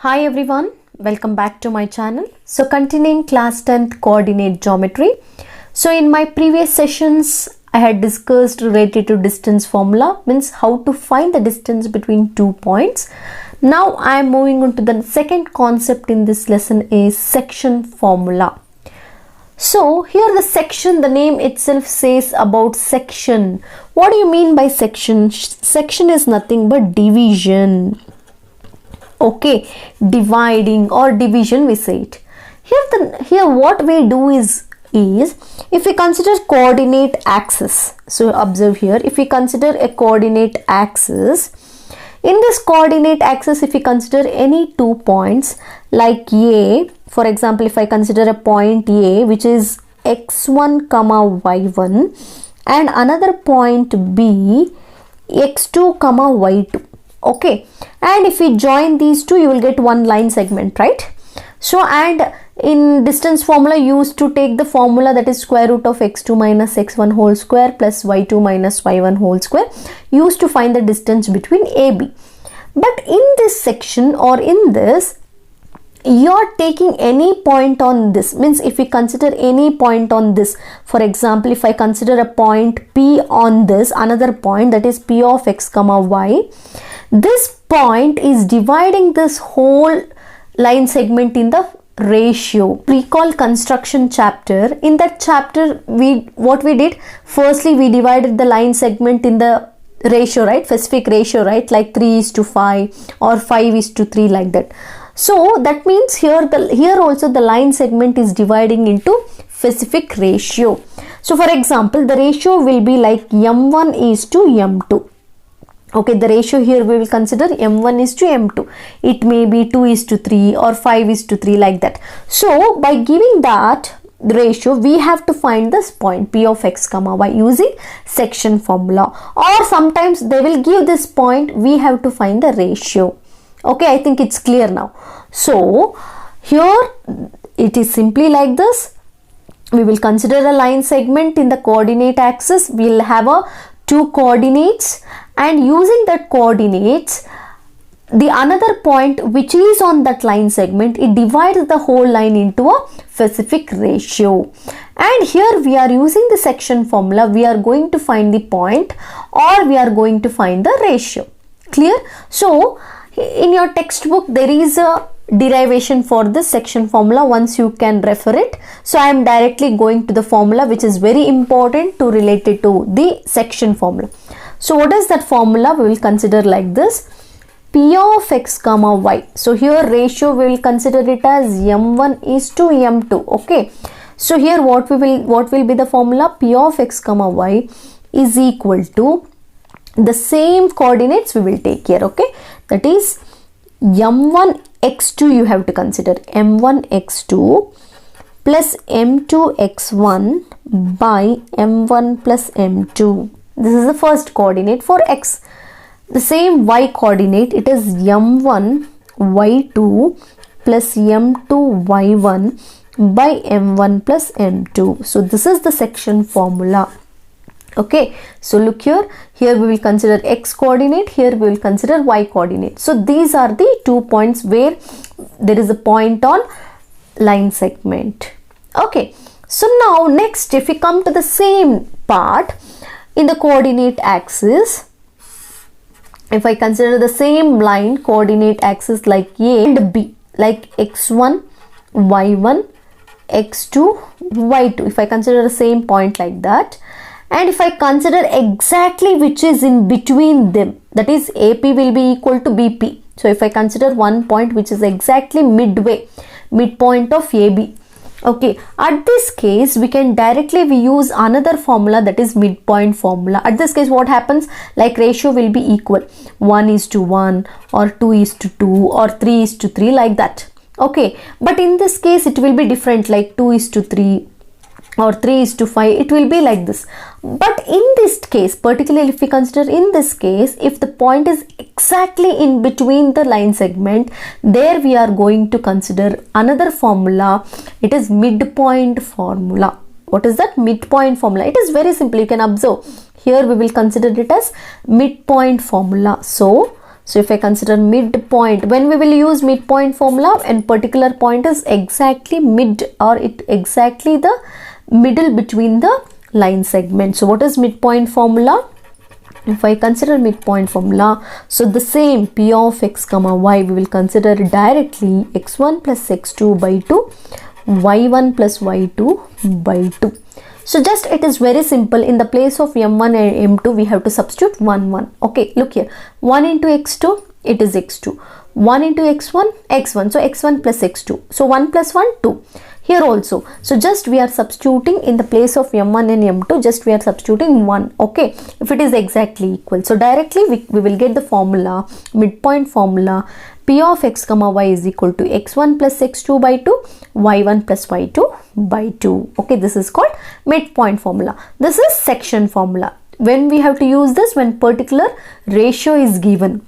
Hi everyone, welcome back to my channel. So continuing class 10th coordinate geometry. So in my previous sessions I had discussed related to distance formula, means how to find the distance between 2 points. Now I am moving on to the second concept in this lesson is section formula. So here the section, the name itself says about section. What do you mean by section? Section is nothing but division. Okay, dividing or division we say it. Here what we do is if we consider coordinate axis. So observe here, if we consider a coordinate axis, in this coordinate axis if we consider any 2 points like A, for example if I consider a point A which is x1 comma y1 and another point B x2 comma y2. Okay, and if we join these two you will get one line segment, right? So and in distance formula you used to take the formula that is square root of x2 minus x1 whole square plus y2 minus y1 whole square, used to find the distance between AB. But in this section or in this, you are taking any point on this, means if we consider any point on this, for example if I consider a point P on this, another point that is P of x comma y, this point is dividing this whole line segment in the ratio. Recall construction chapter. In that chapter what we did, firstly we divided the line segment in the ratio, right? Specific ratio, right? Like 3:5 or 5:3 like that. So that means here also the line segment is dividing into specific ratio. So for example the ratio will be like m1:m2. Okay, the ratio here we will consider m1:m2. It may be 2:3 or 5:3 like that. So by giving that ratio we have to find this point P of x comma y using section formula, or sometimes they will give this point, we have to find the ratio. Okay, I think it's clear now. So here it is simply like this. We will consider a line segment in the coordinate axis. We will have a 2 coordinates, and using that coordinates, the another point which is on that line segment, it divides the whole line into a specific ratio. And here we are using the section formula. We are going to find the point or we are going to find the ratio. Clear? So in your textbook there is a derivation for this section formula, once you can refer it. So I am directly going to the formula which is very important to relate it to the section formula. So what is that formula? We will consider like this: P of x comma y. So here ratio we will consider it as m1:m2. Okay, so here what will be the formula? P of x comma y is equal to the same coordinates we will take here. Okay, that is m1x2 you have to consider, m1x2 plus m2x1 by m1 plus m2. This is the first coordinate for x. The same y coordinate, it is m1 y2 plus m2 y1 by m1 plus m2. So this is the section formula. Okay, so look here we will consider x coordinate, here we will consider y coordinate. So these are the 2 points where there is a point on line segment. Okay, so now next if we come to the same part in the coordinate axis, if I consider the same line coordinate axis like A and B, like x1 y1 x2 y2, if I consider the same point like that, and if I consider exactly which is in between them, that is AP will be equal to BP. So if I consider one point which is exactly midpoint of AB. Okay, at this case we can directly use another formula, that is midpoint formula. At this case what happens, like ratio will be equal 1:1 or 2:2 or 3:3 like that. Okay, but in this case it will be different, like 2:3 or 3:5, it will be like this. But in this case, particularly if we consider in this case, if the point is exactly in between the line segment, there we are going to consider another formula. It is midpoint formula. What is that? Midpoint formula. It is very simple. You can observe. Here we will consider it as midpoint formula. So So if I consider midpoint, when we will use midpoint formula, and particular point is exactly mid, or it exactly the middle between the line segment. So what is midpoint formula? If I consider midpoint formula, so the same p of x comma y, we will consider directly x1 plus x2 by 2, y1 plus y2 by 2. So just it is very simple. In the place of m1 and m2, we have to substitute 1 1. Okay, look here, 1 into x2, it is x2, 1 into x1, x1, so x1 plus x2, so 1 plus 1, 2. Here also, so just we are substituting in the place of m1 and m2, just we are substituting 1. Okay, if it is exactly equal, so directly we will get the formula, midpoint formula, p of x comma y is equal to x1 plus x2 by 2, y1 plus y2 by 2. Okay, this is called midpoint formula. This is section formula. When we have to use this, when particular ratio is given.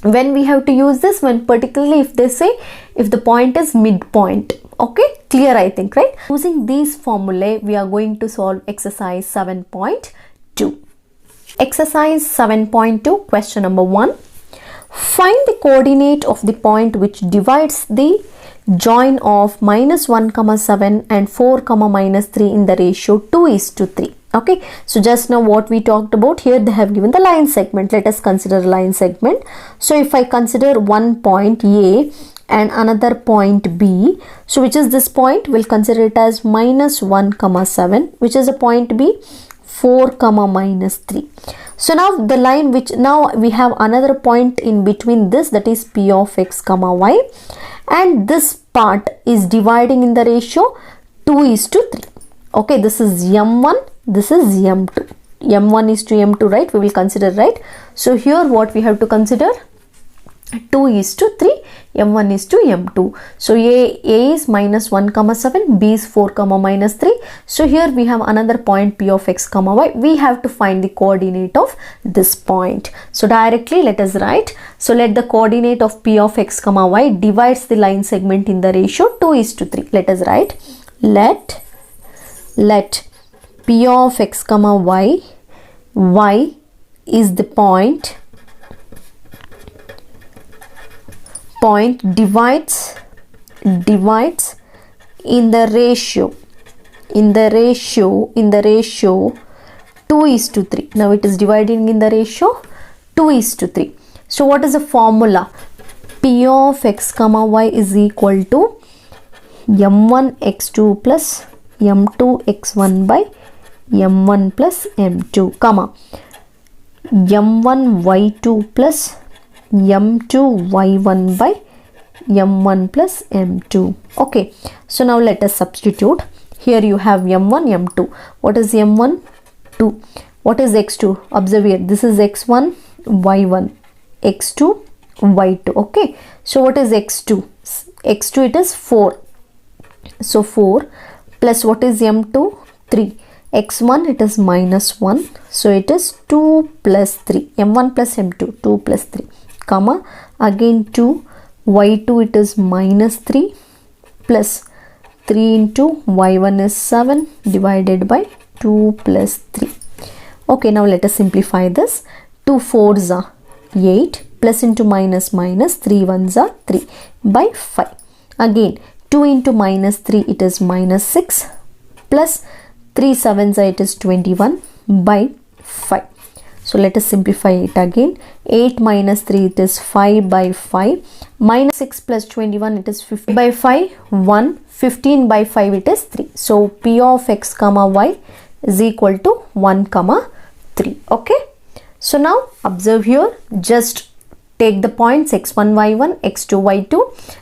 When we have to use this, when particularly if they say if the point is midpoint. Okay, clear I think, right? Using these formulae, we are going to solve exercise 7.2. Exercise 7.2, question number 1. Find the coordinate of the point which divides the join of minus 1 comma 7 and 4 comma minus 3 in the ratio 2:3. Okay, so just now what we talked about, here they have given the line segment. Let us consider line segment. So if I consider one point A and another point B, so which is this point, we'll consider it as minus 1 comma 7, which is a point B, 4 comma minus 3. So now the line which, now we have another point in between this, that is p of x comma y, and this part is dividing in the ratio 2:3. Okay, this is m1, this is m2. m1 is to m2, right? We will consider, right? So here what we have to consider, 2:3, m1 is to m2. So a is minus 1 comma 7, b is 4 comma minus 3. So here we have another point p of x comma y. We have to find the coordinate of this point. So directly let us write. So let the coordinate of p of x comma y divides the line segment in the ratio 2:3. Let us write. Let p of x comma y is the point divides in the ratio 2:3. Now it is dividing in the ratio 2:3. So what is the formula? P of x comma y is equal to m1 x2 plus m2 x1 by m1 plus m2, comma m1 y2 plus m2 y1 by m1 plus m2. Okay, so now let us substitute. Here you have m1, m2. What is m1? 2. What is x2? Observe here, this is x1, y1, x2, y2. Okay, so what is x2? x2 it is 4. So 4 plus what is m2? 3. x1 it is minus 1. So it is 2 plus 3. m1 plus m2, 2 plus 3. Comma again 2, y2 it is minus 3 plus 3 into y1 is 7 divided by 2 plus 3. Okay, now let us simplify this. 2 4s are 8 plus into minus minus 3 1s are 3 by 5. Again 2 into minus 3 it is minus 6 plus 3 7s are it is 21 by 5. So let us simplify it again. 8 minus 3 it is 5 by 5. Minus 6 plus 21 it is 50 by 5. 1. 15 by 5 it is 3. So p of x comma y is equal to 1 comma 3. Okay. So now observe here. Just take the points x1 y1, x2 y2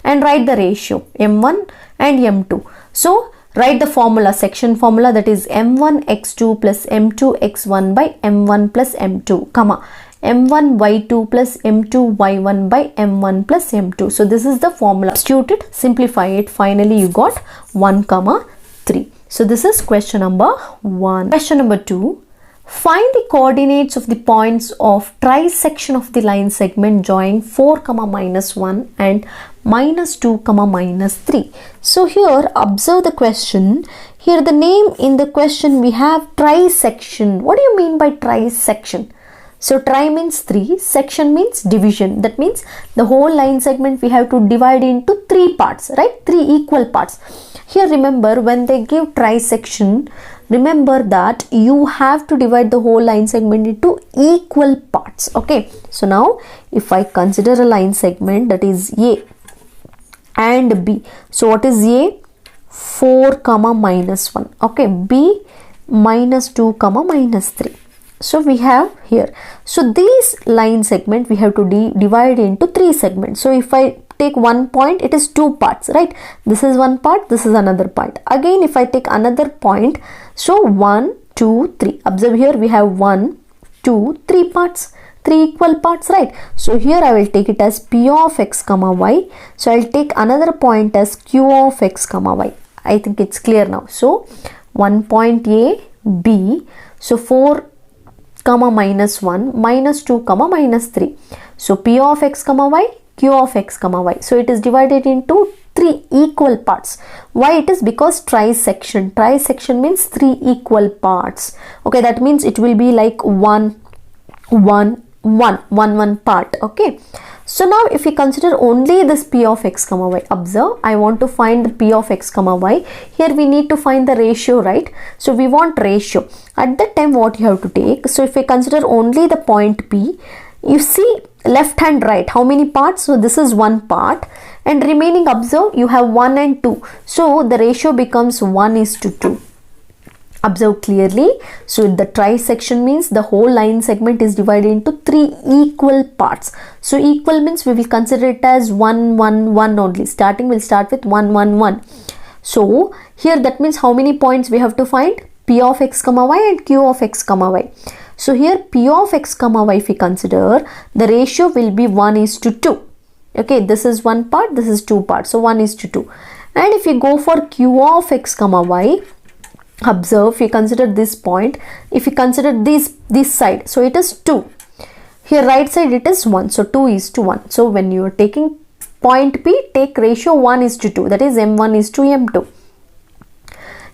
and write the ratio m1 and m2. So write the formula, section formula, that is m1 x2 plus m2 x1 by m1 plus m2, comma m1 y2 plus m2 y1 by m1 plus m2. So this is the formula. Substitute it, simplify it. Finally you got 1 comma 3. So this is question number 1. Question number 2. Find the coordinates of the points of trisection of the line segment joining 4 comma minus 1 and minus 2 comma minus 3. So here observe the question. Here the name in the question we have trisection. What do you mean by trisection? So trie means 3, section means division. That means the whole line segment we have to divide into 3 parts, right? 3 equal parts. Here remember, when they give trisection, remember that you have to divide the whole line segment into equal parts. Okay, so now if I consider a line segment, that is A and B. So what is A? 4 comma minus 1. Okay, B minus 2 comma minus 3. So we have here. So this line segment we have to divide into 3 segments. So if I take one point, it is 2 parts, right? This is one part, this is another part. Again, if I take another point, so 1, 2, 3. Observe here we have 1, 2, 3 parts, 3 equal parts, right? So here I will take it as P of x comma y. So I'll take another point as Q of x comma y. I think it's clear now. So 1 point A, B. So 4 comma minus 1, minus 2 comma minus 3. So P of x comma y, Q of x comma y. So it is divided into 3 equal parts. Why it is? Because trisection. Trisection means 3 equal parts. Okay, that means it will be like 1, 1, 1 part. Okay, so now if we consider only this P of x comma y, observe, I want to find the P of x comma y. Here we need to find the ratio, right? So we want ratio. At that time what you have to take, so if we consider only the point P, you see left and right, how many parts? So this is 1 part, and remaining, observe, you have 1 and 2. So the ratio becomes 1:2. Observe clearly. So the trisection means the whole line segment is divided into 3 equal parts. So equal means we will consider it as 1, 1, 1 only. Starting will start with 1, 1, 1. So here that means how many points we have to find? P of x comma y and Q of x comma y. So here P of x comma y, if we consider, the ratio will be 1:2. Okay, this is 1 part, this is 2 parts. So 1:2. And if we go for Q of x comma y, observe, if you consider this point, if you consider this side, so it is 2. Here right side it is 1, so 2:1. So when you are taking point P, take ratio 1:2, that is m1:m2.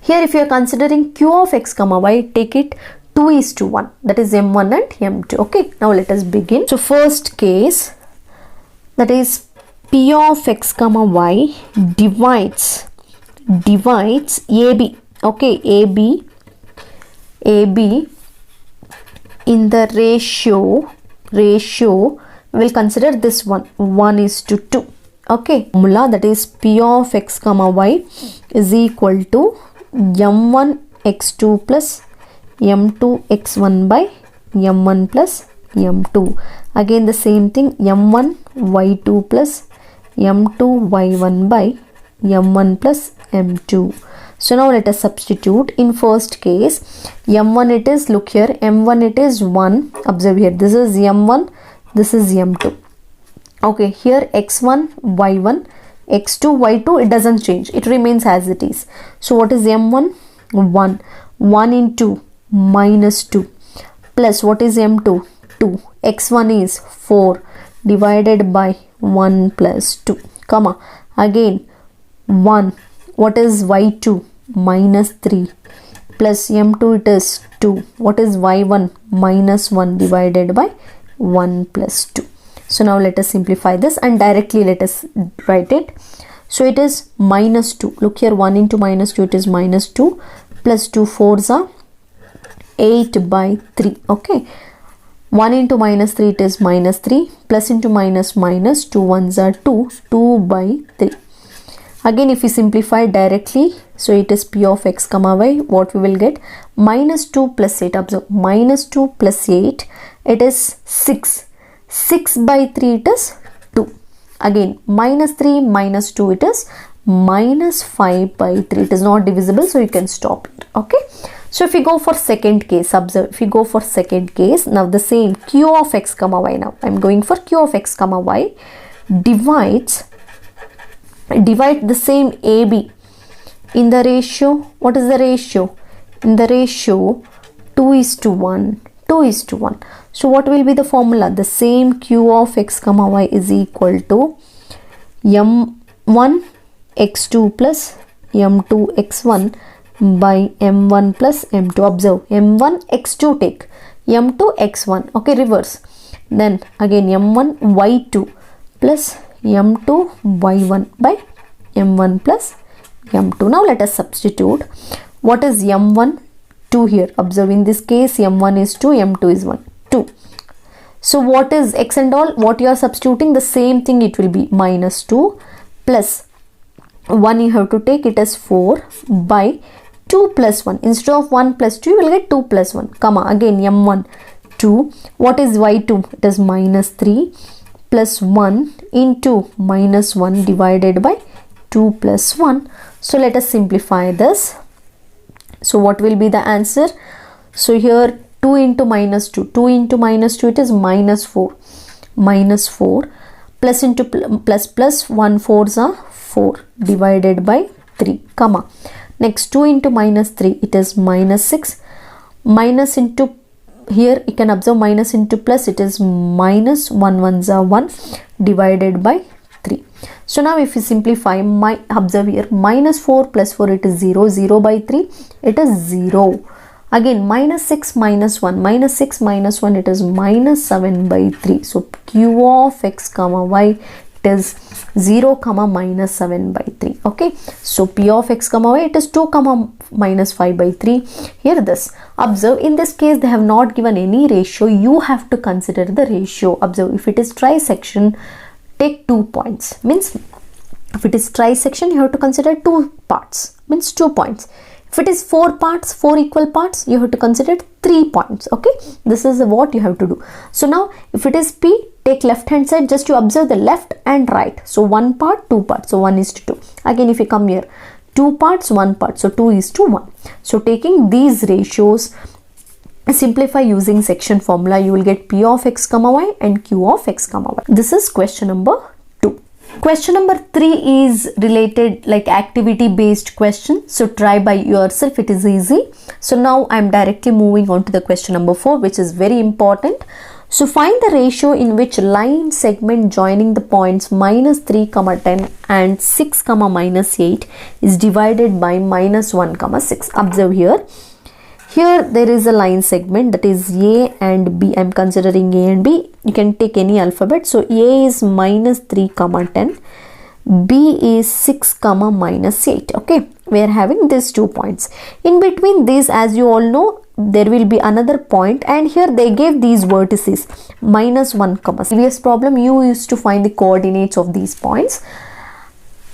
Here if you are considering Q of x comma y, take it 2:1, that is m1 and m2. Okay, now let us begin. So first case, that is P of x comma y divides AB. Okay, AB in the ratio, we'll consider this one 1:2. Okay, formula, that is P of x comma y is equal to m1 x2 plus m2 x1 by m1 plus m2. Again the same thing, m1 y2 plus m2 y1 by m1 plus m2. So now let us substitute. In first case, m1 it is, look here, m1 it is 1. Observe here, this is m1, this is m2. Okay, here x1, y1, x2, y2, it doesn't change. It remains as it is. So what is m1? 1. 1 into minus 2 plus what is m2? 2. x1 is 4 divided by 1 plus 2, comma, again 1. What is y2? Minus 3 plus m2 it is 2. What is y1? Minus 1 divided by 1 plus 2. So now let us simplify this and directly let us write it. So it is minus 2. Look here, 1 into minus 2, it is minus 2 plus 2 4s are 8 by 3. Okay, 1 into minus 3, it is minus 3, plus into minus minus, 2 1s are 2, 2 by 3. Again if we simplify directly, so it is P of x comma y, what we will get? Minus 2 plus 8, observe, minus 2 plus 8, it is 6. 6 by 3, it is 2. Again minus 3 minus 2, it is minus 5 by 3. It is not divisible, so you can stop it. Okay, so if we go for second case, observe, if we go for second case, now the same Q of x comma y, now I am going for Q of x comma y divide the same AB in the ratio. What is the ratio? In the ratio 2:1, 2:1. So what will be the formula? The same Q of x comma y is equal to m1 x2 plus m2 x1 by m1 plus m2. Observe, m1 x2 take, m2 x1, okay, reverse. Then again m1 y2 plus m2 y1 by m1 plus m2. Now let us substitute. What is m1? 2 here. Observe, in this case m1 is 2, m2 is 1, 2. So what is x and all? What you are substituting? The same thing it will be, minus 2 plus 1 you have to take, it as 4 by 2 plus 1. Instead of 1 plus 2 you will get 2 plus 1, comma, again m1 2. What is y2? It is minus 3 plus 1 into minus 1 divided by 2 plus 1. So let us simplify this. So what will be the answer? So here 2 into minus 2, 2 into minus 2, it is minus 4, minus 4 plus into plus 1 4s are 4 divided by 3, comma. Next 2 into minus 3, it is minus 6, minus into, here you can observe minus into plus, it is minus 1 1s are 1 divided by 3. So now if you simplify, observe here, minus 4 plus 4, it is 0, 0 by 3, it is 0. Again minus 6 minus 1, minus 6 minus 1, it is minus 7 by 3. So q of x comma y, it is 0 comma minus 7 by 3. Okay, so p of x comma y, it is 2 comma minus 5 by 3. Here this, observe, in this case they have not given any ratio, you have to consider the ratio. Observe, if it is trisection, take 2 points, means if it is trisection you have to consider 2 parts, means 2 points. If it is 4 parts, 4 equal parts, you have to consider 3 points. Okay, this is what you have to do. So now if it is p, take left hand side, just you observe the left and right. So 1 part, 2 parts, so 1 is to 2. Again if you come here, 2 parts, 1 part, so 2 is to 1. So taking these ratios, simplify using section formula, you will get p of x comma y and q of x comma y. This is question number 2. Question number 3 is related like activity based question. So try by yourself, it is easy. So now I am directly moving on to the question number 4, which is very important. So find the ratio in which line segment joining the points minus 3 comma 10 and 6 comma minus 8 is divided by minus 1 comma 6. Observe here. Here there is a line segment, that is A and B. I am considering A and B. You can take any alphabet. So A is minus 3 comma 10. B is 6 comma minus 8. Okay, we are having these 2 points. In between these, as you all know, there will be another point, and here they gave these vertices minus 1 comma. Previous problem you used to find the coordinates of these points.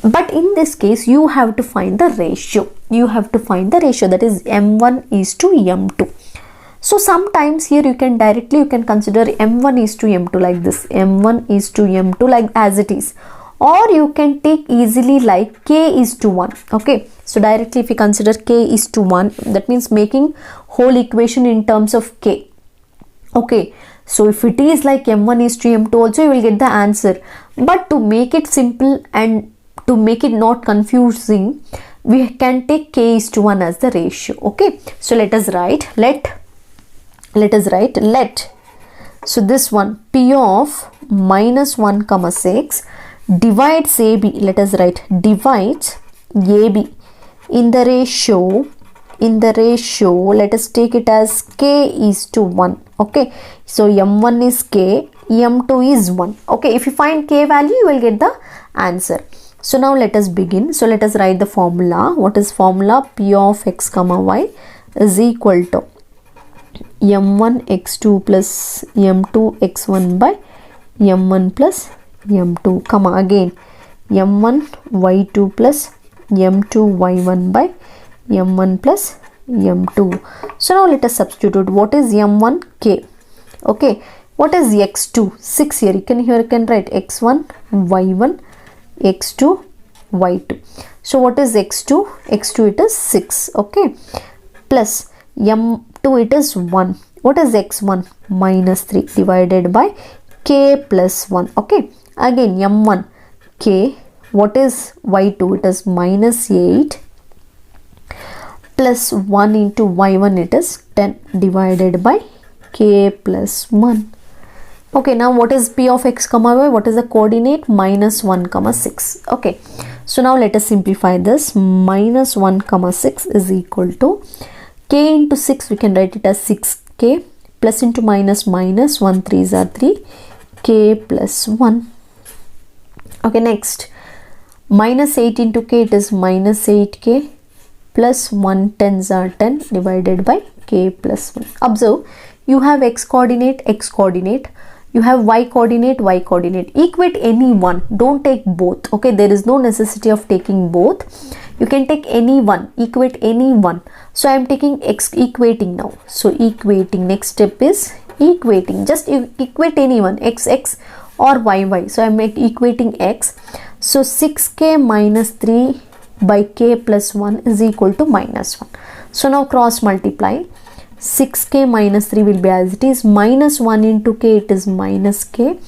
But in this case, you have to find the ratio. You have to find the ratio, that is m1 is to m2. So sometimes here you can consider m1 is to m2 like this. m1 is to m2 like as it is. Or you can take easily like k is to 1. Okay. So directly if you consider k is to 1, that means making whole equation in terms of k. Okay. So if it is like m1 is to m2 also, you will get the answer. But to make it simple and to make it not confusing, we can take k is to 1 as the ratio. Okay, so let us write, so this one, p of minus 1 comma 6 divides ab, let us write, divides ab in the ratio, let us take it as k is to 1. Okay, so m1 is k, m2 is 1. Okay, if you find k value, you will get the answer. So now let us begin. So let us write the formula. What is formula? P of x comma y is equal to m1 x2 plus m2 x1 by m1 plus m2, comma, again m1 y2 plus m2 y1 by m1 plus m2. So now let us substitute. What is m1? K. Okay, what is x2? 6 here. You can write x1 y1 x2 y2. So what is x2? x2 it is 6. Okay, plus m2 it is 1. What is x1? Minus 3 divided by k plus 1. Okay, again m1 k. What is y2? It is minus 8 plus 1 into y1, it is 10 divided by k plus 1. Okay, now what is p of x comma y? What is the coordinate? Minus 1 comma 6. Okay, so now let us simplify this. Minus 1 comma 6 is equal to k into 6, we can write it as 6k plus into minus, minus, 1 3s are 3, k plus 1. Okay, next minus 8 into k, it is minus 8k plus 1 10s are 10 divided by k plus 1. Observe, you have x coordinate, you have y coordinate, equate any one, don't take both. Okay, there is no necessity of taking both, you can take any one, equate any one. So I am taking x, equating now. So equating, next step is equating, just equate any one, x or y. So I am equating x. So 6k minus 3 by k plus 1 is equal to minus 1. So now cross multiply, 6k minus 3 will be as it is, minus 1 into k, it is minus k,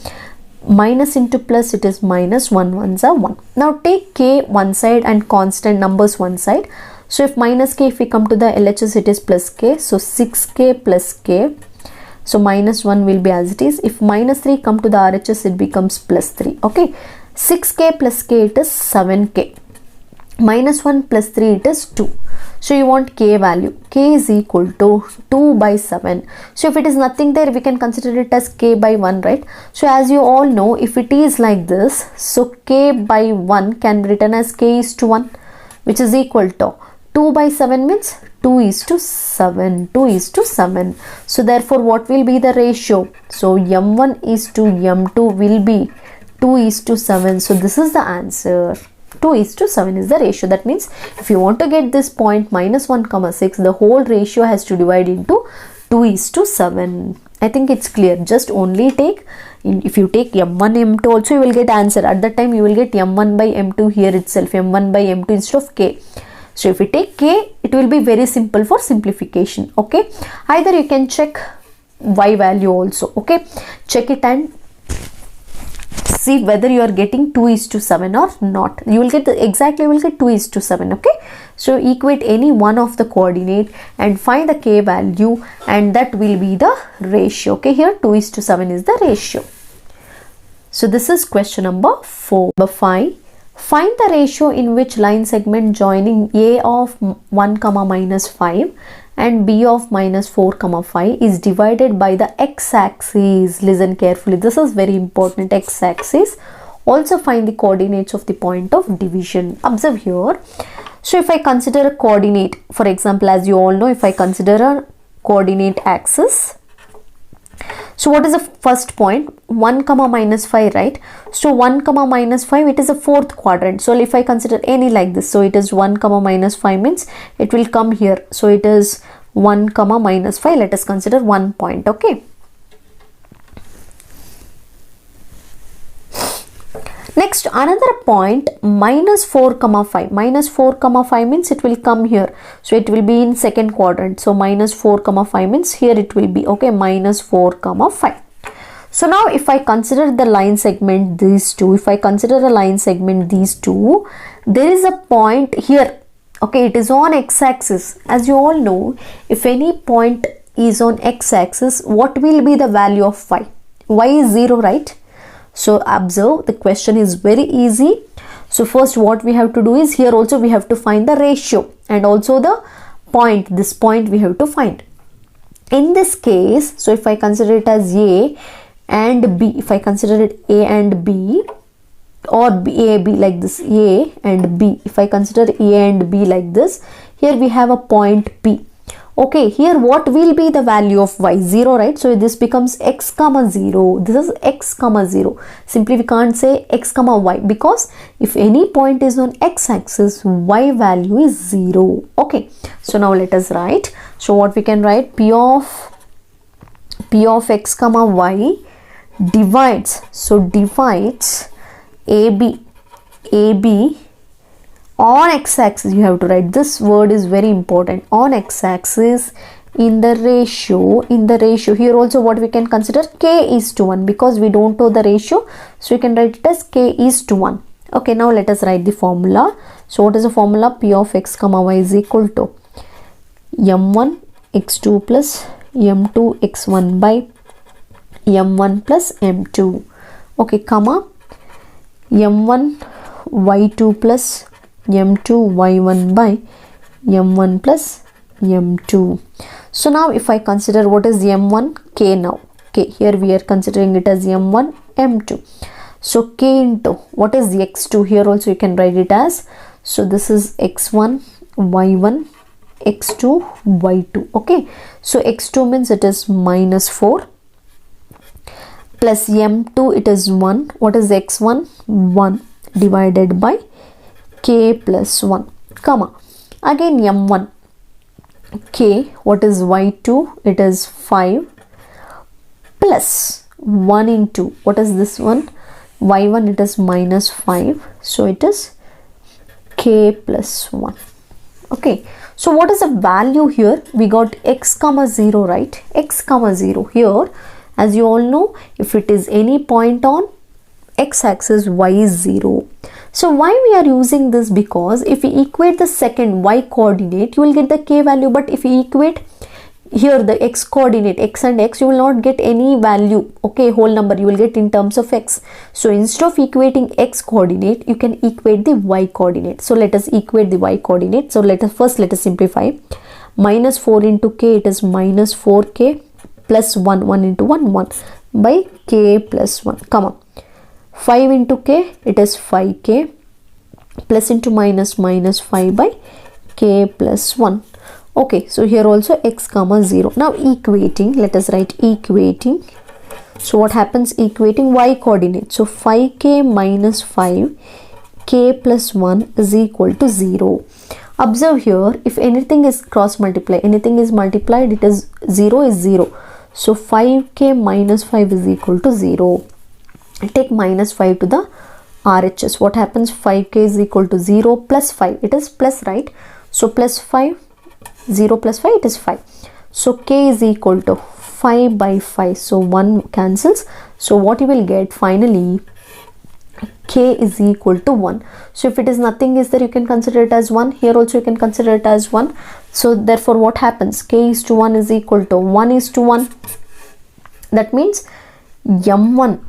minus into plus, it is minus, 1 1s are 1. Now take k one side and constant numbers one side. So if minus k, if we come to the LHS, it is plus k, so 6k plus k, so minus 1 will be as it is. If minus 3 come to the RHS, it becomes plus 3. Okay, 6k plus k, it is 7k, minus 1 plus 3, it is 2. So you want k value, k is equal to 2 by 7. So if it is nothing there, we can consider it as k by 1, right? So as you all know, if it is like this, so k by 1 can be written as k is to 1, which is equal to 2 by 7 means 2 is to 7, 2 is to 7. So therefore what will be the ratio? So m1 is to m2 will be 2 is to 7. So this is the answer. 2 is to 7 is the ratio. That means if you want to get this point minus 1 comma 6, the whole ratio has to divide into 2 is to 7. I think it's clear. Just only take, if you take m1 m2 also, you will get answer. At that time you will get m1 by m2 here itself, m1 by m2 instead of k. So if you take k, it will be very simple for simplification. Okay, either you can check y value also. Okay, check it and see whether you are getting 2 is to 7 or not. You will get exactly, you will get 2 is to 7. Okay, so equate any one of the coordinate and find the k value, and that will be the ratio. Okay, here 2 is to 7 is the ratio. So this is question number 4. Number 5, find the ratio in which line segment joining a of 1 comma minus 5 and b of minus 4 comma 5 is divided by the x-axis. Listen carefully, this is very important, x-axis. Also find the coordinates of the point of division. Observe here. So if I consider a coordinate, for example, as you all know, if I consider a coordinate axis, so what is the first point? 1 comma minus 5, right? So 1 comma minus 5, it is a fourth quadrant. So if I consider any like this, so it is 1 comma minus 5 means it will come here. So it is 1 comma minus 5. Let us consider 1 point. Okay. Next, another point, minus 4 comma 5. Minus 4 comma 5 means it will come here. So it will be in second quadrant. So minus 4 comma 5 means here it will be. Okay, minus 4 comma 5. So now if I consider the line segment these two, if I consider a line segment these two, there is a point here. Okay, it is on x-axis. As you all know, if any point is on x-axis, what will be the value of y? Y is 0, right? So observe, the question is very easy. So first what we have to do is, here also we have to find the ratio and also the point. This point we have to find. In this case, so if I consider it as a and b, if I consider it a and b, or a b like this, a and b, if I consider a and b like this, here we have a point P. Okay, here what will be the value of y? 0, right? So this becomes x comma 0. This is x comma 0. Simply we can't say x comma y, because if any point is on x-axis, y value is 0. Okay, so now let us write. So what we can write, p of x comma y divides, so divides ab on x-axis. You have to write, this word is very important, on x-axis in the ratio. Here also what we can consider, k is to 1, because we don't know the ratio, so we can write it as k is to 1. Okay, now let us write the formula. So what is the formula? P of x comma y is equal to m1 x2 plus m2 x1 by m1 plus m2. Okay, comma m1 y2 plus m2 y1 by m1 plus m2. So now if I consider what is m1, k now. K, here we are considering it as m1, m2. So k into, what is the x2? Here also you can write it as, so this is x1, y1, x2, y2. Okay, so x2 means it is minus 4 plus m2, it is 1. What is x1? 1 divided by k plus 1, comma, again m1, k, what is y2? It is 5 plus 1 into, what is this one? y1, it is minus 5, so it is k plus 1. Okay, so what is the value here? We got x comma 0, right? X comma 0 here, as you all know, if it is any point on x-axis, y is 0. So why we are using this? Because if we equate the second y coordinate, you will get the k value, but if we equate here the x coordinate, x and x, you will not get any value, okay, whole number you will get in terms of x. So instead of equating x coordinate, you can equate the y coordinate. So let us equate the y coordinate. So let us simplify. Minus 4 into k, it is minus 4k plus 1, 1 into 1, 1 by k plus 1, comma, 5 into k, it is 5k plus into minus, minus 5 by k plus 1. Okay, so here also x comma 0. Now equating, let us write equating. So what happens? Equating y coordinate. So 5k minus 5 k plus 1 is equal to 0. Observe here, if anything is cross multiply, anything is multiplied, it is 0 is 0. So 5k minus 5 is equal to 0. Take minus 5 to the RHS. What happens? 5k is equal to 0 plus 5. It is plus, right? So plus 5, 0 plus 5, it is 5. So k is equal to 5 by 5. So 1 cancels. So what you will get finally, k is equal to 1. So if it is nothing is there, you can consider it as 1. Here also you can consider it as 1. So therefore what happens? K is to 1 is equal to 1 is to 1. That means m1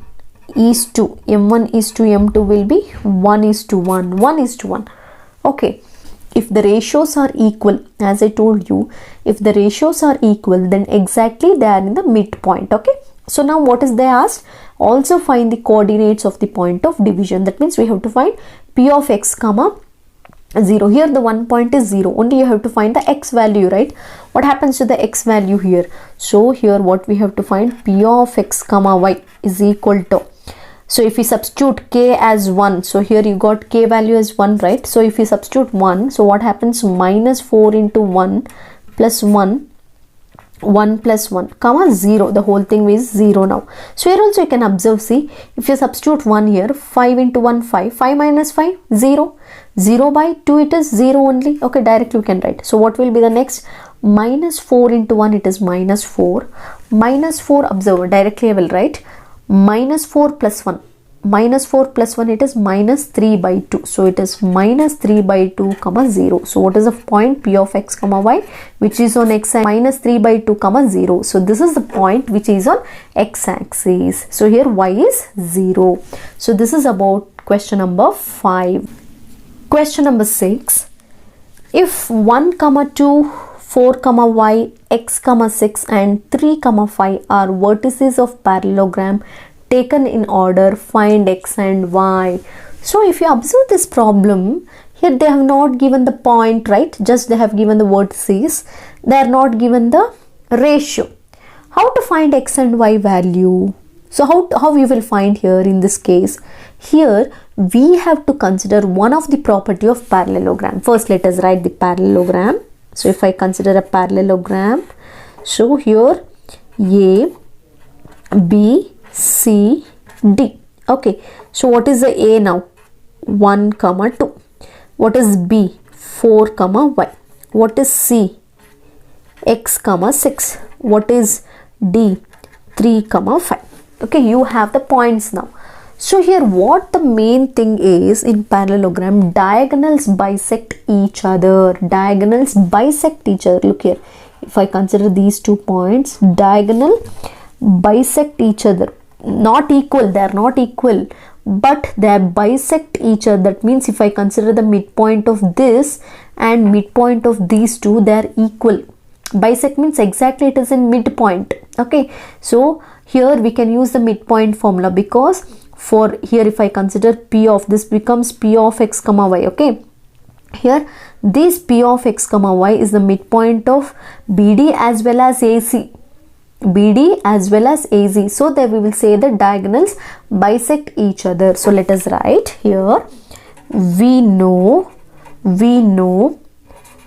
is to m2 will be 1 is to 1, 1 is to 1. Okay, if the ratios are equal, as I told you, if the ratios are equal, then exactly they are in the midpoint. Okay, so now what is they asked? Also find the coordinates of the point of division. That means we have to find p of x comma 0. Here the one point is 0, only you have to find the x value, right? What happens to the x value here? So here what we have to find, p of x comma y is equal to, so if we substitute k as 1, so here you got k value as 1, right? So if we substitute 1, so what happens? Minus 4 into 1 plus 1, 1 plus 1, comma 0. The whole thing is 0 now. So here also you can observe, see, if you substitute 1 here, 5 into 1, 5, 5 minus 5, 0. 0 by 2, it is 0 only. Okay, directly you can write. So what will be the next? Minus 4 into 1, it is minus 4. Minus 4, observe, directly I will write. Minus 4 plus 1. Minus 4 plus 1, it is minus 3 by 2. So it is minus 3 by 2 comma 0. So what is the point? P of x comma y, which is on x axis, minus 3 by 2 comma 0. So this is the point which is on x axis. So here y is 0. So this is about question number 5. Question number 6. If 1 comma 2, 4 comma y, x comma 6 and 3 comma 5 are vertices of parallelogram taken in order, find x and y. So if you observe this problem, here they have not given the point, right? Just they have given the vertices. They are not given the ratio. How to find x and y value? So how we will find here in this case? Here we have to consider one of the property of parallelogram. First let us write the parallelogram. So if I consider a parallelogram, so here A, B, C, D. Okay, so what is the A now? 1 comma 2. What is B? 4 comma y. What is C? X comma 6. What is D? 3 comma 5. Okay, you have the points now. So here what the main thing is in parallelogram, diagonals bisect each other. Diagonals bisect each other. Look here, if I consider these 2 points, diagonal bisect each other. Not equal, they are not equal, but they bisect each other. That means if I consider the midpoint of this and midpoint of these two, they are equal. Bisect means exactly it is in midpoint. Okay, so here we can use the midpoint formula, because for here if I consider p of this becomes p of x comma y. Okay, here this p of x comma y is the midpoint of BD as well as AC. BD as well as AC. So there we will say the diagonals bisect each other. So let us write here. We know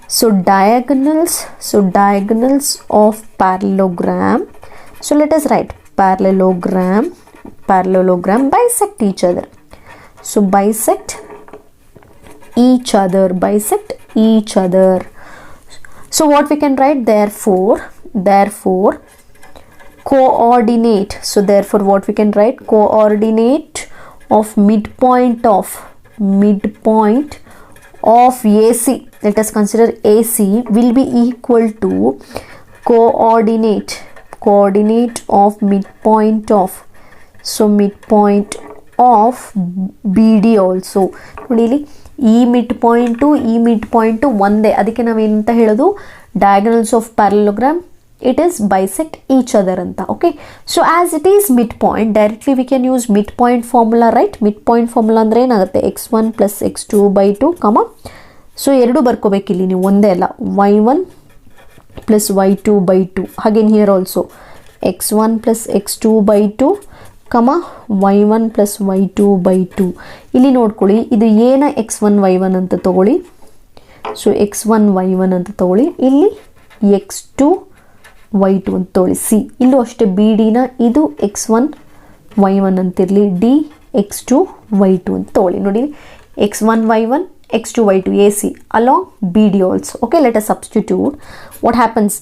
so diagonals of parallelogram. So let us write parallelogram bisect each other. So bisect each other. So what we can write? Therefore coordinate. So therefore what we can write? Coordinate of midpoint of AC. Let us consider AC will be equal to coordinate of midpoint of. So midpoint of BD also. ನೋಡಿ ಇಲ್ಲಿ ಈ mid point ಒಂದೇ, ಅದಕ್ಕೆ ನಾವೇನಂತ ಹೇಳೋದು, diagonals of parallelogram it is bisect each other anta. Okay, so as it is midpoint, directly we can use midpoint formula, right? Midpoint formula andre enagutte x1 plus x2 by 2 comma, so ಎರಡು ಬರ್ಕೋಬೇಕು ಇಲ್ಲಿ ನೀವು, ಒಂದೇ ಅಲ್ಲ, y1 plus y2 by 2. again here also x1 plus x2 by 2 comma y1 plus y2 by 2. ಇಲ್ಲಿ ನೋಡ್ಕೊಳ್ಳಿ, ಇದು ಏನ x1 y1 ಅಂತ ತಗೊಳ್ಳಿ. ಸೊ x1 y1 ಅಂತ ತಗೊಳ್ಳಿ, ಇಲ್ಲಿ x2 y2 ಅಂತ ತಗೊಳ್ಳಿ. ಸಿ ಇಲ್ಲೂ ಅಷ್ಟೇ BDನ ಇದು x1 y1 ಅಂತಿರಲಿ, D x2 y2 ಅಂತ ತಗೊಳ್ಳಿ. ನೋಡಿ x1 y1 x2 y2 AC along BD also. Okay, let us substitute. What happens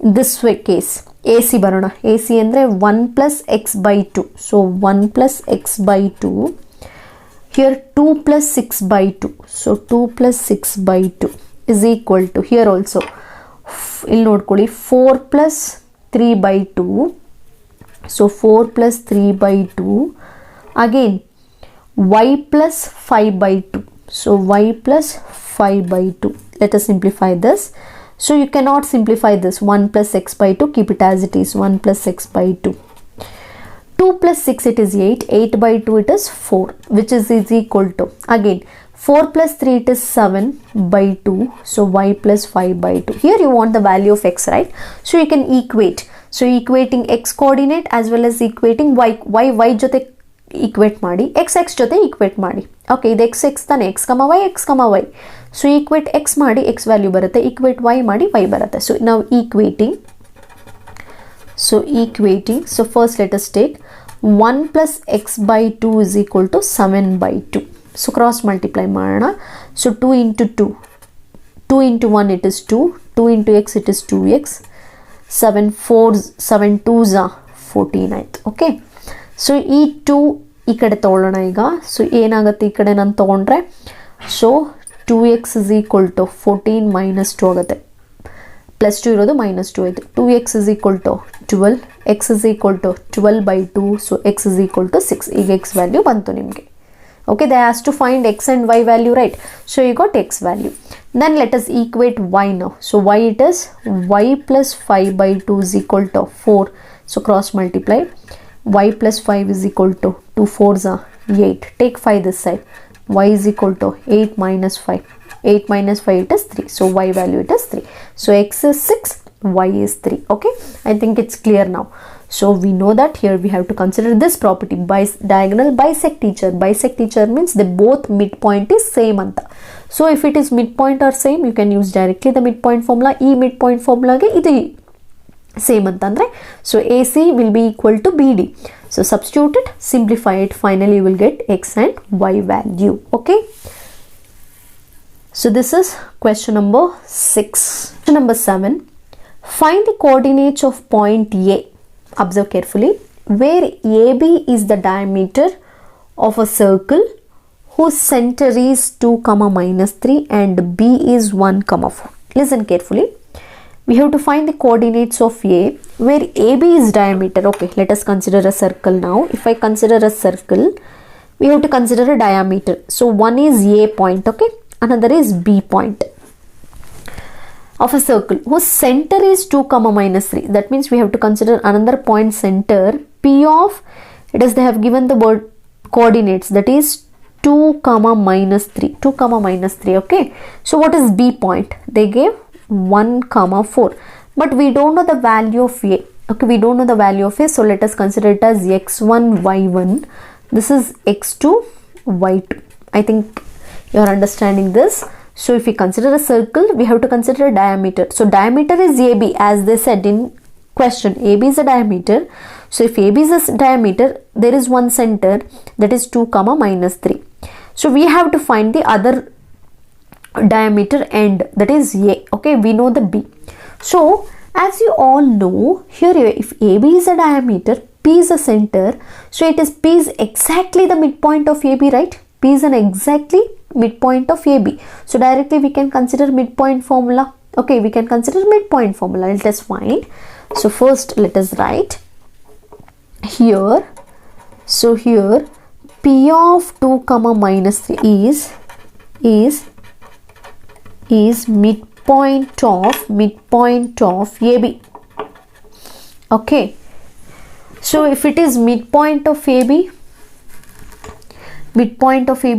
in this way case? AC ಬರೋಣ. AC ಅಂದರೆ 1 plus x by 2. So 1 plus x by 2. Here 2 plus 6 by 2. So 2 plus 6 by 2 is equal to, here also ಇಲ್ಲಿ ನೋಡ್ಕೊಳ್ಳಿ, 4 plus 3 by 2. So 4 plus 3 by 2. Again y plus 5 by 2. So y plus 5 by 2. Let us simplify this. So you cannot simplify this. 1 plus x by 2, keep it as it is, 1 plus x by 2. 2 plus 6 it is 8. 8 by 2 it is 4, which is equal to, again 4 plus 3 it is 7 by 2. So y plus 5 by 2. Here you want the value of x, right? So you can equate. So equating x coordinate as well as equating y ಜೊತೆ equate ಮಾಡಿ, x ಜೊತೆ equate ಮಾಡಿ. Okay, ಇದು x ತಾನೆ, x, y. So equate x ಮಾಡಿ, x value ಬರುತ್ತೆ, equate y ಮಾಡಿ, y ಬರುತ್ತೆ. So now equating. So first let us take 1 plus x by 2 is equal to 7 by 2. So cross multiply ಮಾಡೋಣ. So 2 into 2. 2 into 1 it is 2. 2 into x it is 2x. 7 2s are 14 ಆಯ್ತು. Okay, so ಈ 2 ಈ ಕಡೆ ತೊಗೊಳ್ಳೋಣ ಈಗ. So ಏನಾಗುತ್ತೆ ಈ ಕಡೆ ನಾನು ತೊಗೊಂಡ್ರೆ, so 2x is equal to 14 minus 2 ಆಗುತ್ತೆ. ಪ್ಲಸ್ 2 ಇರೋದು ಮೈನಸ್ 2 ಆಯಿತು. 2x is equal to 12. x is equal to 12 by 2. So x is equal to 6. ಈಗ x ವ್ಯಾಲ್ಯೂ ಬಂತು ನಿಮಗೆ. Okay, they asked to find x and y value, right? So you got x value. Then let us equate y now. So y it is y plus 5 by 2 is equal to 4. So cross multiply. Y plus 5 is equal to 2 4s are 8. Take 5 this side. Y is equal to 8 minus 5. 8 minus 5 it is 3. So y value it is 3. So x is 6, y is 3. Okay, I think it's clear now. So we know that here we have to consider this property, diagonal bisect each other. Bisect each other means they both midpoint is same anta. So if it is midpoint or same, you can use directly the midpoint formula. E midpoint formula ge idu same antandre. So AC will be equal to BD. So substitute it, simplify it, finally you will get x and y value. Okay, so this is question number 6. Question number 7. Find the coordinates of point A. Observe carefully. Where AB is the diameter of a circle whose center is 2 comma minus 3 and B is 1 comma 4. Listen carefully. We have to find the coordinates of A where AB is diameter. Okay, let us consider a circle now. If I consider a circle, we have to consider a diameter. So one is A point, okay, another is B point. of a circle whose center is 2 comma minus 3. That means we have to consider another point center P of, it is they have given the word coordinates, that is 2 comma minus 3, 2 comma minus 3. Okay, so what is B point? They gave 1 comma 4, but we don't know the value of A. Okay, we don't know the value of A, so let us consider it as x1 y1, this is x2 y2. I think you are understanding this. So if we consider a circle, we have to consider a diameter. So diameter is AB, as they said in question. AB is a diameter. So if AB is a diameter, there is one center, that is 2 comma minus 3. So we have to find the other diameter end, that is A. Okay, we know the B. So as you all know, here if AB is a diameter, P is a center, so it is P is exactly the midpoint of AB, right? P is an exactly midpoint of AB. So directly we can consider midpoint formula. Okay, we can consider midpoint formula. Let us find. So first let us write here. So here P of 2 comma minus 3 is midpoint of AB. Okay, so if it is midpoint of AB,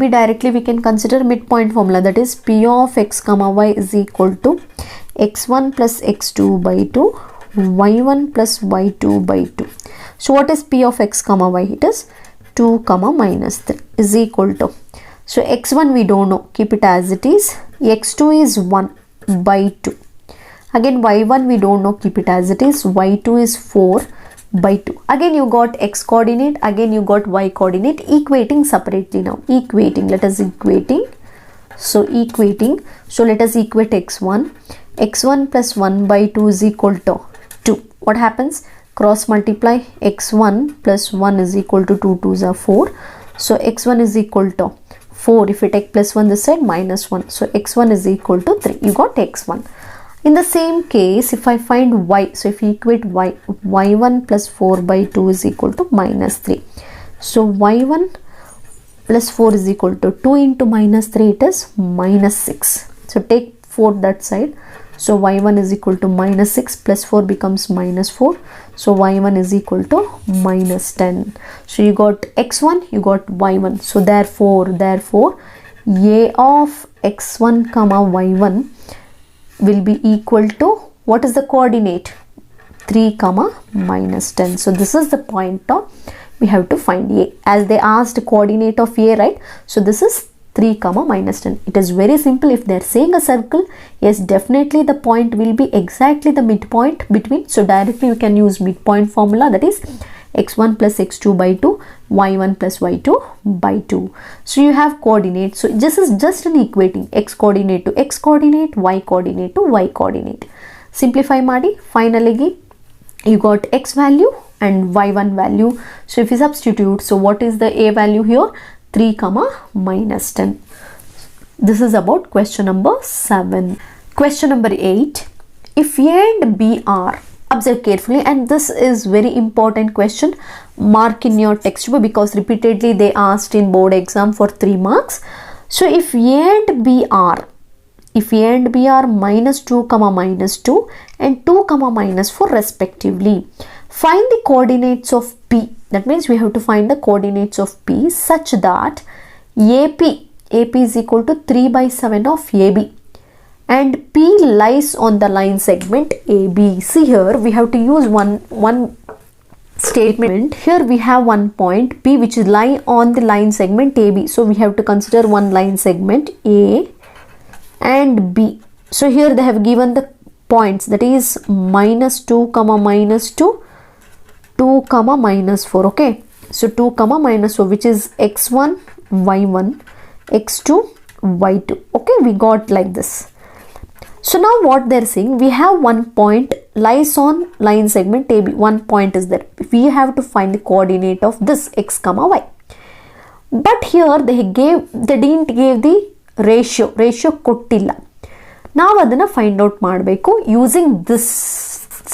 directly we can consider midpoint formula, that is P of x comma y is equal to x1 plus x2 by 2 y1 plus y2 by 2. So what is P of x comma y? It is 2 comma minus 3 is equal to, so x1 we don't know, keep it as it is, x2 is 1 by 2, again y1 we don't know, keep it as it is, y2 is 4 by 2. Again you got x coordinate, again you got y coordinate, equating separately now. Equating, let us equating. So equating, so let us equate x1. x1 plus 1 by 2 is equal to 2. What happens? Cross multiply, x1 plus 1 is equal to 2 2s are 4. So x1 is equal to 4. If we take plus 1 this side, minus 1. So x1 is equal to 3. You got x1. In the same case, if I find y, so if you equate y, y1 plus 4 by 2 is equal to minus 3. So y1 plus 4 is equal to 2 into minus 3, it is minus 6. So take 4 that side. So y1 is equal to minus 6 plus 4 becomes minus 4. So y1 is equal to minus 10. So you got x1, you got y1. So therefore A of x1 comma y1 will be equal to, what is the coordinate? 3 comma minus 10. So this is the point of, we have to find A, as they asked coordinate of A, right? So this is 3 comma minus 10. It is very simple. If they are saying a circle, yes, definitely the point will be exactly the midpoint between. So directly we can use midpoint formula, that is x1 plus x2 by 2, y1 plus y2 by 2. So you have coordinates. So this is just an equating x coordinate to x coordinate, y coordinate to y coordinate. Simplify ಮಾಡಿ finally you got x value and y1 value. So if you substitute, so what is the A value here? 3 comma minus 10. This is about question number 7. Question number 8. If A and B are, observe carefully, and this is very important question, mark in your textbook because repeatedly they asked in board exam for 3 marks. So if A and B are, minus 2 comma minus 2 and 2 comma minus 4 respectively, find the coordinates of P. That means we have to find the coordinates of P such that AP is equal to 3 by 7 of AB and P lies on the line segment AB. See here we have to use one statement. Here we have one point P which is lie on the line segment AB. So we have to consider one line segment A and B. So here they have given the points, that is minus 2 comma minus 2, 2 comma minus 4. Okay, so 2 comma minus 4, which is x1 y1, x2 y2. Okay, we got like this. So now what they're saying, we have one point lies on line segment AB. One point is there. We have to find the coordinate of this x comma y. But here they didn't give the ratio ಕೊಟ್ಟಿಲ್ಲ. ನಾವು ಅದನ್ನ find out ಮಾಡಬೇಕು using this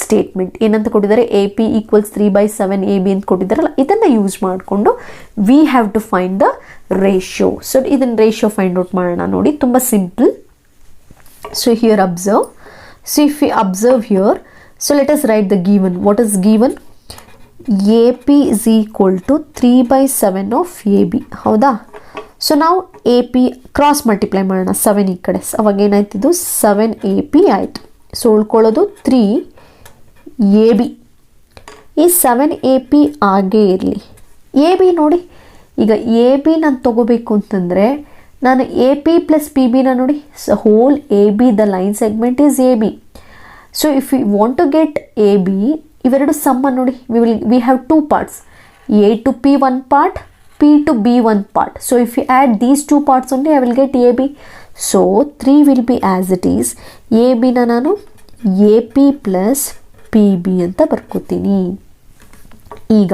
statement. ಏನಂತ ಕೊಟ್ಟಿದ್ದಾರೆ? AP equals 3 by 7 AB ಅಂತ ಕೊಟ್ಟಿದ್ದಾರಲ್ಲ, ಇದನ್ನ use ಮಾಡಿಕೊಂಡು we have to find the ratio. So ಇದನ್ನ ರೇಷಿಯೋ ಫೈಂಡ್ ಔಟ್ ಮಾಡೋಣ ನೋಡಿ, ತುಂಬ simple. So here observe. So if we observe here, so let us write the given. What is given? AP is equal to 3 by 7 of AB. ಹೌದಾ? So ನಾವು AP cross multiply ಮಾಡೋಣ 7 ಈ ಕಡೆ. ಅವಾಗ ಏನಾಯ್ತಿದ್ದು 7 AP ಆಯಿತು. ಸೊ ಉಳ್ಕೊಳ್ಳೋದು 3 AB. ಈ 7 AP ಆಗೇ ಇರಲಿ. AB ನೋಡಿ, ಈಗ AB ನಾನು ತಗೋಬೇಕು ಅಂತಂದರೆ ನಾನು AP ಪ್ಲಸ್ PB ನ ನೋಡಿ, whole AB the line segment is AB. So if you want to get AB, ಇವೆರಡು ಸಮ್ಮ ನೋಡಿ, we have two parts, A to P one part, P to B one part. So if you add these two parts only, I will get AB. So 3 will be as it is. AB na ನಾನು AP plus PB ಅಂತ ಬರ್ಕೋತೀನಿ. ಈಗ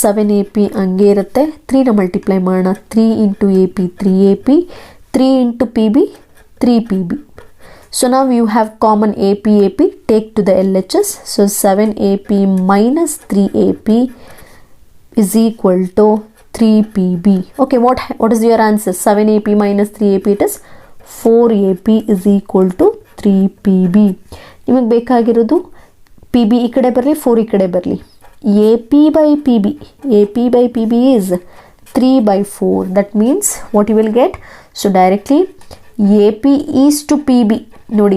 7AP ಹಂಗೆ ಇರುತ್ತೆ, 3ನ multiply ಮಾಡೋಣ. 3 into AP 3AP, 3 into PB 3PB. So now you have common AP, take to the LHS. So 7AP minus 3AP is equal to 3PB. Okay, what is your answer? 7AP minus 3AP, it is 4AP is equal to 3PB. ನಿಮಗೆ ಬೇಕಾಗಿರೋದು PB ಈ ಕಡೆ ಬರಲಿ, 4 ಈ ಕಡೆ ಬರಲಿ. AP by PB is 3 by 4. That means what you will get? So directly AP is to PB ನೋಡಿ,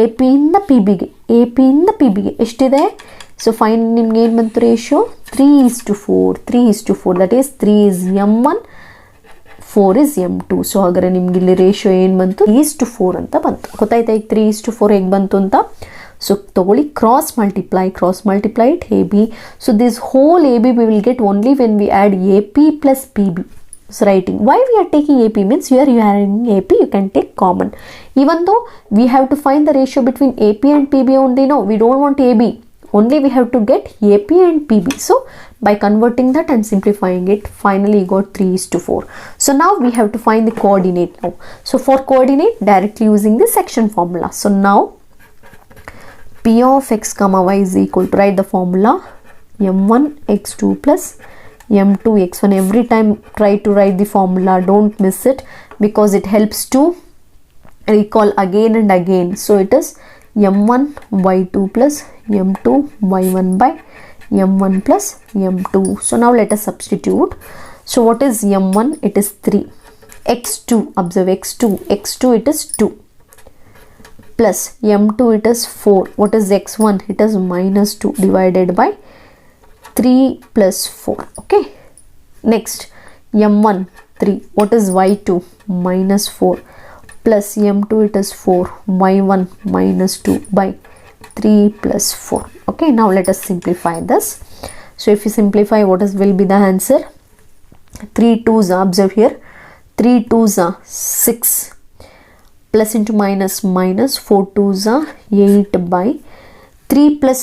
AP ಇಂದ PBಗೆ ಎಷ್ಟಿದೆ? ಸೊ ಫೈನ್ ನಿಮ್ಗೆ ಏನು ಬಂತು ratio? 3:4. That is 3 is M1, 4 is M2. So ಹಾಗಾದ್ರೆ ನಿಮ್ಗೆ ಇಲ್ಲಿ ರೇಷಿಯೋ ಏನು ಬಂತು? 3:4 ಅಂತ ಬಂತು. ಗೊತ್ತಾಯ್ತಾ ಈಗ 3:4 ಹೇಗೆ ಬಂತು ಅಂತ? ಸೊ ತಗೊಳ್ಳಿ, cross multiply it AB. So this whole AB we will get only when we add AP plus PB. So writing, why we are taking AP means you are having AP, you can take common. Even though we have to find the ratio between AP and PB only, no, we don't want AB. Only we have to get AP and PB. So by converting that and simplifying it, finally you got 3:4. So now we have to find the coordinate now. So for coordinate, directly using the section formula. So now P of x comma y is equal to, write the formula, M1 x2 plus M2 x1. Every time try to write the formula, don't miss it, because it helps to recall again and again. So it is M1 y2 plus M2 y1 by M1 plus M2. So now let us substitute. So what is M1? It is 3. X2, observe x2 it is 2, plus M2 it is 4. What is x1? It is minus 2 divided by 3 plus 4. Okay, next M1 3. What is y2? Minus 4, plus M2 it is 4, y1 minus 2 by 3 plus 4. Okay, now let us simplify this. So if you simplify, what will be the answer? 3 2s, observe here, 3 2s are 6, plus into minus 4 2s are 8 by 3 plus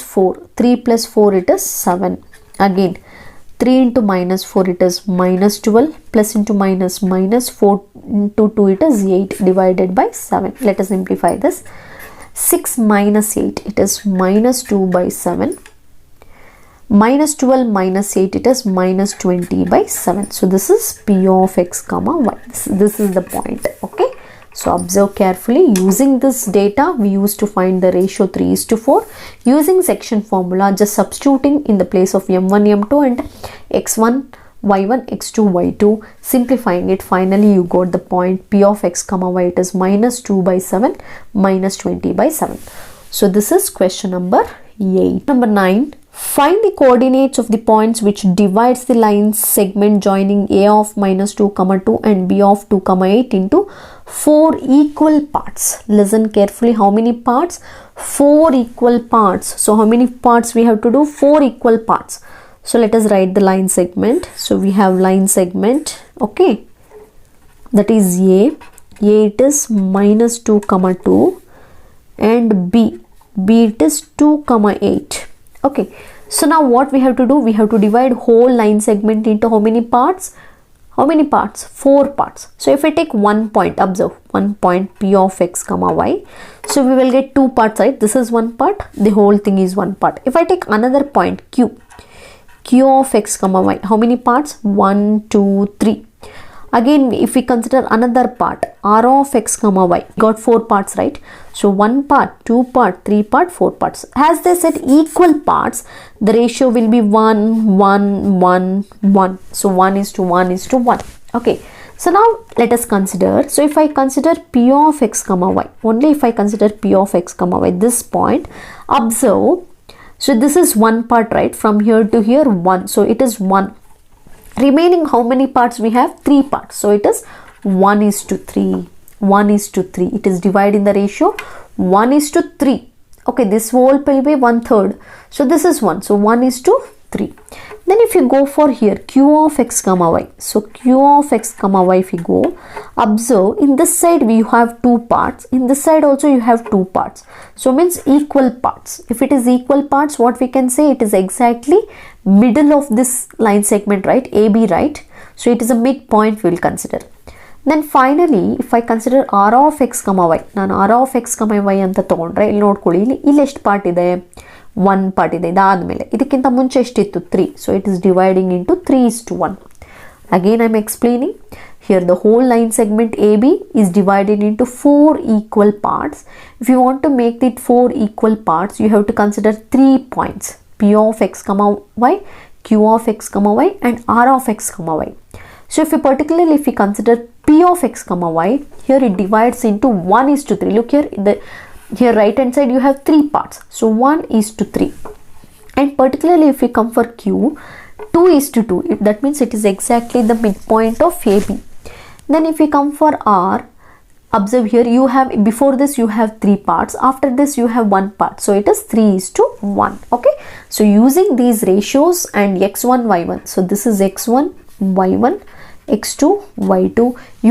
4 it is 7. Again 3 into minus 4 it is minus 12, plus into minus 4 into 2 it is 8 divided by 7. Let us simplify this. 6 minus 8 it is minus 2 by 7, minus 12 minus 8 it is minus 20 by 7. So this is P of x comma y. This is the point. Okay, so observe carefully. Using this data, we used to find the ratio 3:4. Using section formula, just substituting in the place of M1, M2 and x1, y1, x2, y2, simplifying it, finally you got the point P of x comma y. It is minus 2 by 7, minus 20 by 7. So this is question number 8. Number 9. Find the coordinates of the points which divides the line segment joining A of minus 2 comma 2 and B of 2 comma 8 into 4 equal parts. Listen carefully. How many parts? 4 equal parts. So how many parts we have to do? 4 equal parts. So let us write the line segment. So we have line segment. Okay, that is A. It is minus 2 comma 2 and B it is 2 comma 8. Okay, so now what we have to do? We have to divide whole line segment into how many parts? 4 parts. So if I take one point, observe one point P of x comma y, so we will get 2 parts, right? This is one part, the whole thing is one part. If I take another point Q of x comma y, how many parts? 1 2 3. Again, if we consider another part, r of x comma y, got 4 parts, right? So 1 part, 2 part, 3 part, 4 parts. As they said equal parts, the ratio will be 1, 1, 1, 1. So 1 is to 1 is to 1. Okay. So now let us consider. So if I consider p of x comma y, only if I consider p of x comma y, this point, observe. So this is one part, right? From here to here, 1. So it is 1. Remaining how many parts we have? 3 parts. So it is 1 is to 3. 1 is to 3. It is divided in the ratio 1 is to 3. Okay, this whole will be 1/3. So this is 1. So 1 is to 3. Then if you go for here, q of x comma y. So q of x comma y, if you go, observe in this side we have 2 parts. In this side also you have 2 parts. So means equal parts. If it is equal parts, what we can say, it is exactly middle of this line segment, right? AB, right? So it is a midpoint we will consider. Then finally, if I consider r of x comma y, ನಾನು r of x comma y ಅಂತ ತಗೊಂಡ್ರೆ ಇಲ್ಲಿ ನೋಡ್ಕೊಳ್ಳಿ, ಇಲ್ಲಿ ಎಷ್ಟು part ಇದೆ? 1 part ಇದೆ. ಇದಾದ್ಮೇಲೆ ಇದಕ್ಕಿಂತ ಮುಂಚೆ ಎಷ್ಟಿತ್ತು? 3. So it is dividing into 3:1. Again I am explaining here, the whole line segment AB is divided into 4 equal parts. If you want to make it 4 equal parts, you have to consider 3 points: p of x comma y, q of x comma y, and r of x comma y. So if you particularly if you consider p of x comma y, here it divides into 1 is to 3. Look here, here right hand side you have 3 parts. So 1 is to 3. And particularly if we come for q, 2 is to 2. That means it is exactly the midpoint of AB. Then if we come for r, observe here you have, before this you have 3 parts. After this you have 1 part. So it is 3 is to 1. Okay. So using these ratios and x1, y1. So this is x1, y1, x2, y2.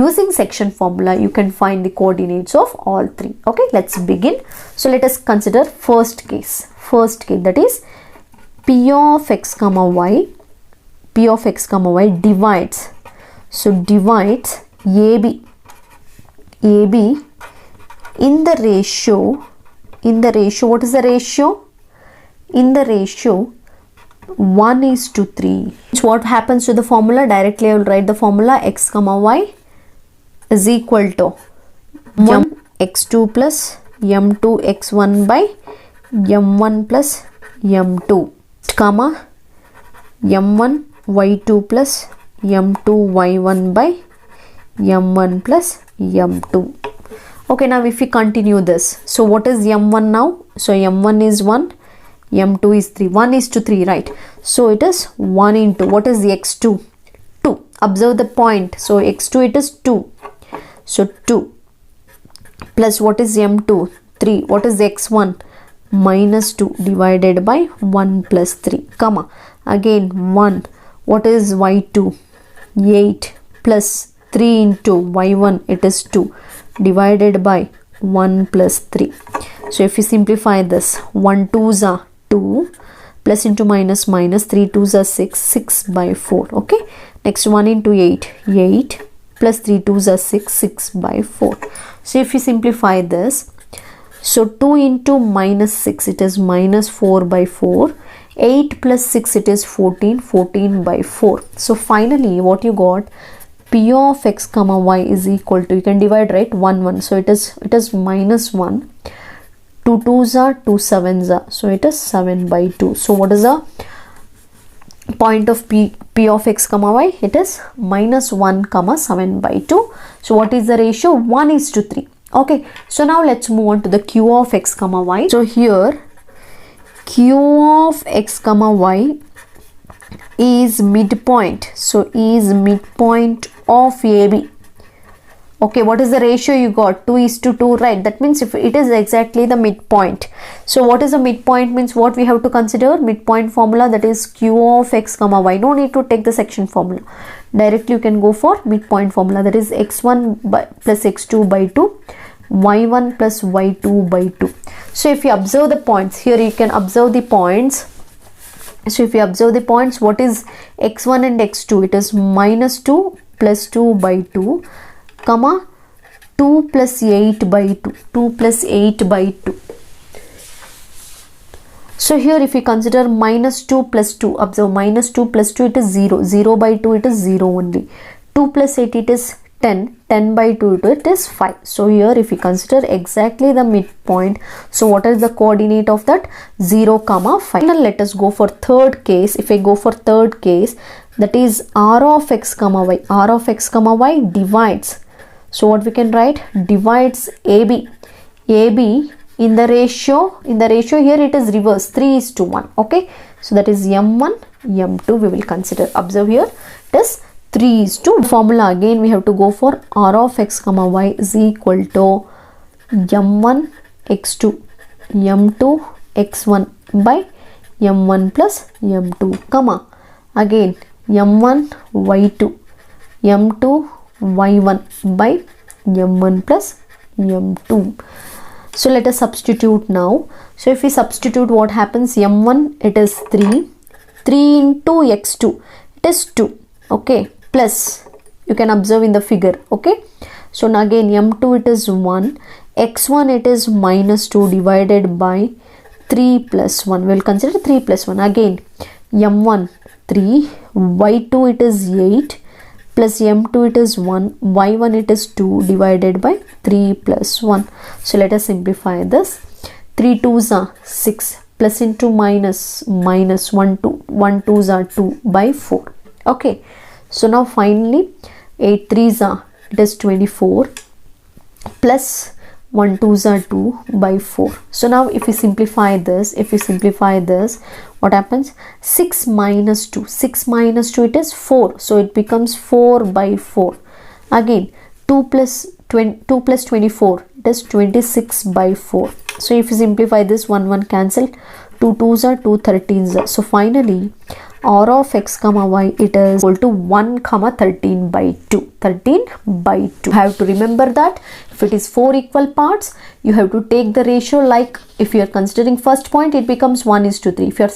Using section formula, you can find the coordinates of all 3. Okay, let's begin. So let us consider first case. First case, that is p of x comma y. P of x comma y divides. So divides AB. AB in the ratio. What is the ratio? In the ratio 1 is to 3. So what happens to the formula? Directly I will write the formula: x comma y is equal to m x2 plus m2 x1 by m1 plus m2, comma m1 y2 plus m2 y1 by m1 plus m2. Okay, now if we continue this, so what is m1 now? So m1 is 1, m2 is 3. 1 is to 3, right? So it is 1 into, what is the x2? 2. Observe the point. So x2 it is 2. So 2 plus what is m2? 3. What is the x1? Minus 2 divided by 1 plus 3, comma again 1. What is y2? 8 plus 3 into y1, it is 2 divided by 1 plus 3. So if you simplify this, 1 2s are 2, plus into minus minus, 3 2s are 6, 6 by 4. Okay, next 1 into 8, 8 plus 3 2s are 6, 6 by 4. So if you simplify this, so 2 into minus 6, it is minus 4 by 4. 8 plus 6, it is 14, 14 by 4. So finally what you got, p of x comma y is equal to, you can divide, right, 1 1. So it is minus 1. 2 2s are 2 7s are, so it is 7 by 2. So what is the point of p of x comma y? It is minus 1 comma 7 by 2. So what is the ratio? 1 is to 3. Okay, so now let's move on to the q of x comma y. So here q of x comma y is midpoint. So is midpoint of AB. Okay, what is the ratio you got? 2 is to 2, right? That means if it is exactly the midpoint. So what is the midpoint? Means what we have to consider? Midpoint formula, that is q of x comma y. No need to take the section formula. Directly you can go for midpoint formula, that is x1 plus x2 by 2, y1 plus y2 by 2. So if you observe the points, here you can observe the points. So if you observe the points, what is x1 and x2? It is minus 2 plus 2 by 2, comma 2 plus 8 by 2, 2 plus 8 by 2. So here if we consider minus 2 plus 2, observe minus 2 plus 2, it is 0, 0 by 2, it is 0 only. 2 plus 8 it is 10. 10 by 2 it is 5. So here if we consider exactly the midpoint, so what is the coordinate of that? 0, 5. Now let us go for third case. If I go for third case, that is r of x, y. r of x, y divides. So what we can write? Divides AB. AB in the ratio here it is reverse, 3:1. Okay. So that is m1, m2 we will consider. Observe here it is 3:2. Formula again we have to go for r of x, y is equal to m1 x2 m2 x1 by m1 plus m2, comma again m1 y2 m2 y1 by m1 plus m2. So let us substitute now. So if we substitute, what happens? m1 it is 3 into x2 it is 2. Okay, plus you can observe in the figure. Okay, so now again m2 it is 1, x1 it is minus 2 divided by 3 plus 1. We'll consider 3 plus 1. Again m1 3, y2 it is 8 plus m2 it is 1, y1 it is 2 divided by 3 plus 1. So let us simplify this. 3 2s are 6, plus into minus, 1 2s are 2 by 4. Okay, so now finally 8 3s are it is 24 plus 1 2s are 2 by 4. So now if we simplify this, what happens? 6 minus 2 it is 4, so it becomes 4 by 4. Again 2 plus 24 it is 26 by 4. So if you simplify this, 1 cancel, 2 2s are 2 13s are. So finally r of x, y it is equal to 1, 13 by 2. 13 by 2. You have to remember that if it is 4 equal parts, you have to take the ratio, like if you are considering first point, it becomes 1:3. If you are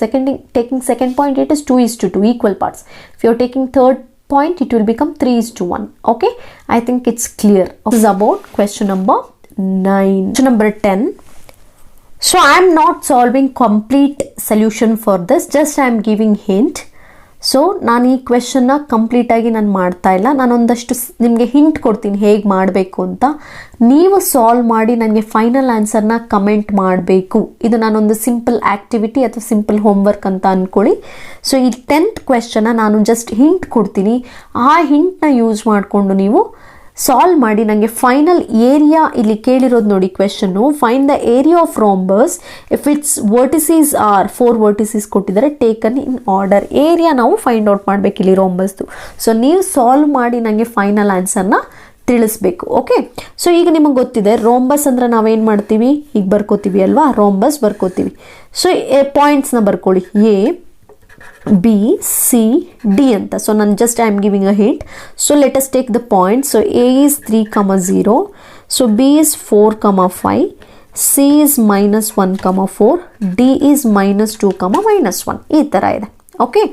taking second point, it is 2:2 equal parts. If you are taking third point, it will become 3:1. Okay, I think it's clear. This is about question number 9. Question number 10. So I am not solving complete solution for this, just I am giving hint. So ನಾನು ಈ ಕ್ವೆಶನ್ನ ಕಂಪ್ಲೀಟಾಗಿ ನಾನು ಮಾಡ್ತಾ ಇಲ್ಲ, ನಾನೊಂದಷ್ಟು ನಿಮಗೆ hint ಕೊಡ್ತೀನಿ ಹೇಗೆ ಮಾಡಬೇಕು ಅಂತ. ನೀವು ಸಾಲ್ವ್ ಮಾಡಿ ನನಗೆ ಫೈನಲ್ ಆನ್ಸರ್ನ ಕಮೆಂಟ್ ಮಾಡಬೇಕು. ಇದು ನಾನೊಂದು ಸಿಂಪಲ್ ಆ್ಯಕ್ಟಿವಿಟಿ ಅಥವಾ ಸಿಂಪಲ್ ಹೋಮ್ವರ್ಕ್ ಅಂತ ಅಂದ್ಕೊಳ್ಳಿ. ಸೊ ಈ 10th ಕ್ವೆಶನ್ನ ನಾನು ಜಸ್ಟ್ ಹಿಂಟ್ ಕೊಡ್ತೀನಿ, ಆ ಹಿಂಟ್ನ ಯೂಸ್ ಮಾಡಿಕೊಂಡು ನೀವು ಸಾಲ್ವ್ ಮಾಡಿ ನನಗೆ ಫೈನಲ್ ಏರಿಯಾ, ಇಲ್ಲಿ ಕೇಳಿರೋದು ನೋಡಿ question, find the area of rhombus if its vertices are 4 vertices ಕೊಟ್ಟಿದ್ದಾರೆ ಟೇಕನ್ ಇನ್ ಆರ್ಡರ್. ಏರಿಯಾ ನಾವು ಫೈಂಡ್ ಔಟ್ ಮಾಡಬೇಕು ಇಲ್ಲಿ ರೋಂಬಸ್ದು. ಸೊ ನೀವು ಸಾಲ್ವ್ ಮಾಡಿ ನನಗೆ ಫೈನಲ್ ಆನ್ಸರ್ನ ತಿಳಿಸ್ಬೇಕು. ಓಕೆ, ಸೊ ಈಗ ನಿಮಗೆ ಗೊತ್ತಿದೆ ರೋಂಬಸ್ ಅಂದ್ರೆ ನಾವೇನು ಮಾಡ್ತೀವಿ, ಈಗ ಬರ್ಕೋತೀವಿ ಅಲ್ವಾ, ರೋಂಬಸ್ ಬರ್ಕೋತೀವಿ. ಸೊ ಪಾಯಿಂಟ್ಸ್ನ ಬರ್ಕೊಳ್ಳಿ, A B, C, D anta. So nan just I am giving a hint. So let us take the points. So A is 3, 0. So B is 4, 5. C is -1, 4. D is -2, -1. ಈ ಥರ ಇದೆ. Okay,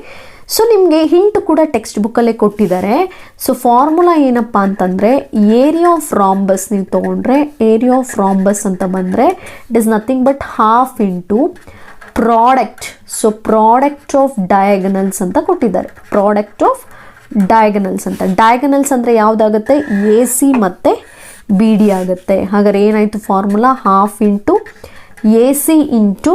so ನಿಮಗೆ hint ಕೂಡ text ಬುಕ್ಕಲ್ಲೇ ಕೊಟ್ಟಿದ್ದಾರೆ. So formula ಏನಪ್ಪ ಅಂತಂದರೆ, area of rhombus ನೀವು ತೊಗೊಂಡ್ರೆ, ಏರಿಯಾ ಆಫ್ ರಾಂಬಸ್ ಅಂತ ಬಂದರೆ it is nothing but half into product. So product of diagonals ಅಂತ ಕೊಟ್ಟಿದ್ದಾರೆ, ಪ್ರಾಡಕ್ಟ್ ಆಫ್ ಡಯಾಗನಲ್ಸ್ ಅಂತ. ಡಯಾಗನಲ್ಸ್ ಅಂದರೆ ಯಾವುದಾಗುತ್ತೆ, ಎ ಸಿ ಮತ್ತು ಬಿ ಡಿ ಆಗುತ್ತೆ. ಹಾಗಾದ್ರೆ ಏನಾಯಿತು formula, half into A C into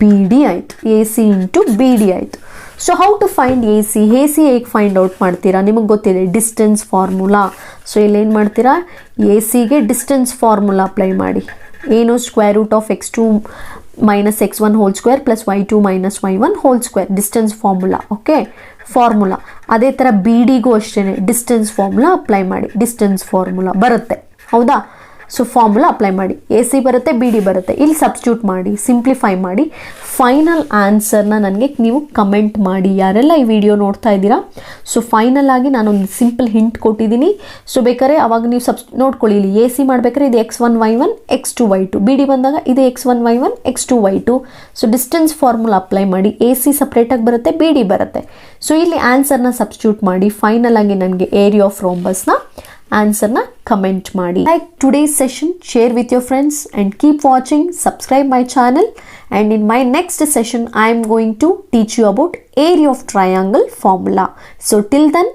B D ಆಯಿತು, A C into B D ಆಯಿತು. So how to find A C ಹೇಗೆ ಫೈಂಡ್ ಔಟ್ ಮಾಡ್ತೀರಾ, ನಿಮಗೆ ಗೊತ್ತಿದೆ ಡಿಸ್ಟೆನ್ಸ್ ಫಾರ್ಮುಲಾ. ಸೊ ಇಲ್ಲೇನು ಮಾಡ್ತೀರಾ, ಎ ಸಿಗೆ ಡಿಸ್ಟೆನ್ಸ್ ಫಾರ್ಮುಲಾ ಅಪ್ಲೈ ಮಾಡಿ. ಏನು, square root of x2 minus x1 whole square plus y2 minus y1 whole square, distance formula. Okay, formula ಅದೇ ಥರ ಬಿ ಡಿಗೂ ಅಷ್ಟೇ ಡಿಸ್ಟೆನ್ಸ್ ಫಾರ್ಮುಲಾ ಅಪ್ಲೈ ಮಾಡಿ, ಡಿಸ್ಟೆನ್ಸ್ ಫಾರ್ಮುಲಾ ಬರುತ್ತೆ, ಹೌದಾ. ಸೊ ಫಾರ್ಮುಲಾ ಅಪ್ಲೈ ಮಾಡಿ, ಎ ಸಿ ಬರುತ್ತೆ, ಬಿ ಡಿ ಬರುತ್ತೆ, ಇಲ್ಲಿ ಸಬ್ಸ್ಟಿಟ್ಯೂಟ್ ಮಾಡಿ, ಸಿಂಪ್ಲಿಫೈ ಮಾಡಿ, ಫೈನಲ್ ಆನ್ಸರ್ನ ನನಗೆ ನೀವು ಕಮೆಂಟ್ ಮಾಡಿ, ಯಾರೆಲ್ಲ ಈ ವಿಡಿಯೋ ನೋಡ್ತಾ ಇದ್ದೀರಾ. ಸೊ ಫೈನಲ್ ಆಗಿ ನಾನೊಂದು ಸಿಂಪಲ್ ಹಿಂಟ್ ಕೊಟ್ಟಿದ್ದೀನಿ. ಸೊ ಬೇಕಾದ್ರೆ ಅವಾಗ ನೀವು ನೋಡ್ಕೊಳ್ಳಿ, ಇಲ್ಲಿ ಎ ಸಿ ಮಾಡ್ಬೇಕಾದ್ರೆ ಇದು x1 y1 x2 y2, B D ಬಂದಾಗ ಇದು x1 y1 x2 y2. So distance formula apply ಮಾಡಿ, ಎ ಸಿ ಸಪ್ರೇಟಾಗಿ ಬರುತ್ತೆ, ಬಿ ಡಿ ಬರುತ್ತೆ. ಸೊ ಇಲ್ಲಿ ಆನ್ಸರ್ನ ಸಬ್ಸ್ಟಿಟ್ಯೂಟ್ ಮಾಡಿ, ಫೈನಲ್ ಆಗಿ ನನಗೆ ಏರಿಯಾ ಆಫ್ ರೋಂಬಸ್ನ ಆನ್ಸರ್ನ ಕಮೆಂಟ್ ಮಾಡಿ. Like today's session, share with your friends and keep watching, subscribe my channel, and in my next session I am going to teach you about area of triangle formula. So till then,